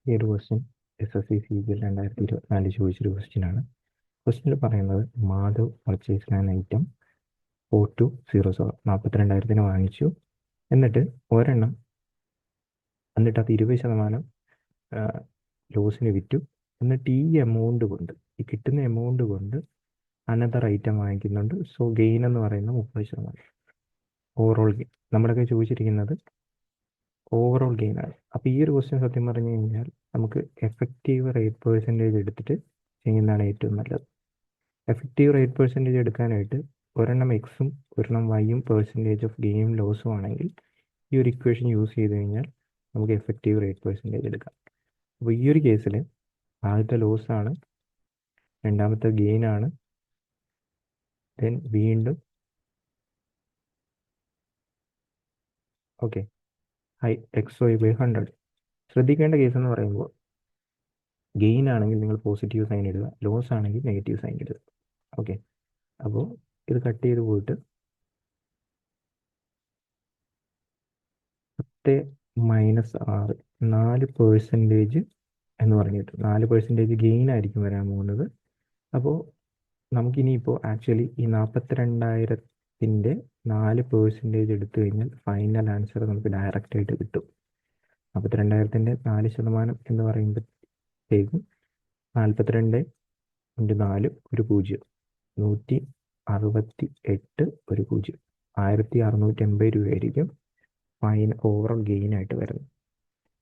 ഈ ഒരു question SSC CGL 2024 ചോദിച്ചൊരു ക്വസ്റ്റ്യനാണ്. ക്വസ്റ്റ്യനിൽ പറയുന്നത് മാധവ് പർച്ചേസ് ആൻ ഐറ്റം 4207 42,000 വാങ്ങിച്ചു. എന്നിട്ട് ഒരെണ്ണം എന്നിട്ട് അത് 20% ലോസിന് വിറ്റു. എന്നിട്ട് ഈ എമൗണ്ട് കൊണ്ട്, ഈ കിട്ടുന്ന എമൗണ്ട് കൊണ്ട് അനദർ ഐറ്റം വാങ്ങിക്കുന്നുണ്ട്. സോ ഗെയിൻ എന്ന് പറയുന്നത് 30%. ഓവറോൾ ഗെയിൻ നമ്മളൊക്കെ ചോദിച്ചിരിക്കുന്നത് ഓവറോൾ ഗെയിൻ ആണ്. അപ്പോൾ ഈ ഒരു ക്വസ്റ്റ്യൻ സത്യം പറഞ്ഞു കഴിഞ്ഞാൽ നമുക്ക് എഫക്റ്റീവ് റേറ്റ് പെർസെൻറ്റേജ് എടുത്തിട്ട് ചെയ്യുന്നതാണ് ഏറ്റവും നല്ലത്. എഫക്റ്റീവ് റേറ്റ് പെർസെൻറ്റേജ് എടുക്കാനായിട്ട് ഒരെണ്ണം എക്സും ഒരെണ്ണം വൈയും പെർസെൻറ്റേജ് ഓഫ് ഗെയിനും ലോസും ആണെങ്കിൽ ഈ ഒരു ഇക്വേഷൻ യൂസ് ചെയ്ത് കഴിഞ്ഞാൽ നമുക്ക് എഫക്റ്റീവ് റേറ്റ് പെർസെൻറ്റേജ് എടുക്കാം. അപ്പോൾ ഈ ഒരു കേസിൽ ആദ്യത്തെ ലോസ് ആണ്, രണ്ടാമത്തെ ഗെയിൻ ആണ്, ദെൻ വീണ്ടും ഓക്കെ XY/100. ശ്രദ്ധിക്കേണ്ട കേസ് എന്ന് പറയുമ്പോൾ ഗെയിൻ ആണെങ്കിൽ നിങ്ങൾ പോസിറ്റീവ് സൈൻ ഇടുക, ലോസ് ആണെങ്കിൽ നെഗറ്റീവ് സൈൻ ഇടുക. ഓക്കെ, അപ്പോൾ ഇത് കട്ട് ചെയ്ത് പോയിട്ട് 10 - 6 4% എന്ന് പറഞ്ഞിട്ട് 4% ഗെയിൻ ആയിരിക്കും വരാൻ പോകുന്നത്. അപ്പോൾ നമുക്കിനിയിപ്പോൾ ആക്ച്വലി ഈ 42,000-ൻ്റെ 4% എടുത്തു കഴിഞ്ഞാൽ ഫൈനൽ ആൻസർ നമുക്ക് ഡയറക്റ്റ് ആയിട്ട് കിട്ടും. 42,000-ൻ്റെ 4% എന്ന് പറയുമ്പോഴത്തേക്കും 42 × 4 ഒരു 0, 168 ഒരു 0, 1680 രൂപയായിരിക്കും ഓവറോൾ ഗെയിൻ ആയിട്ട് വരുന്നത്.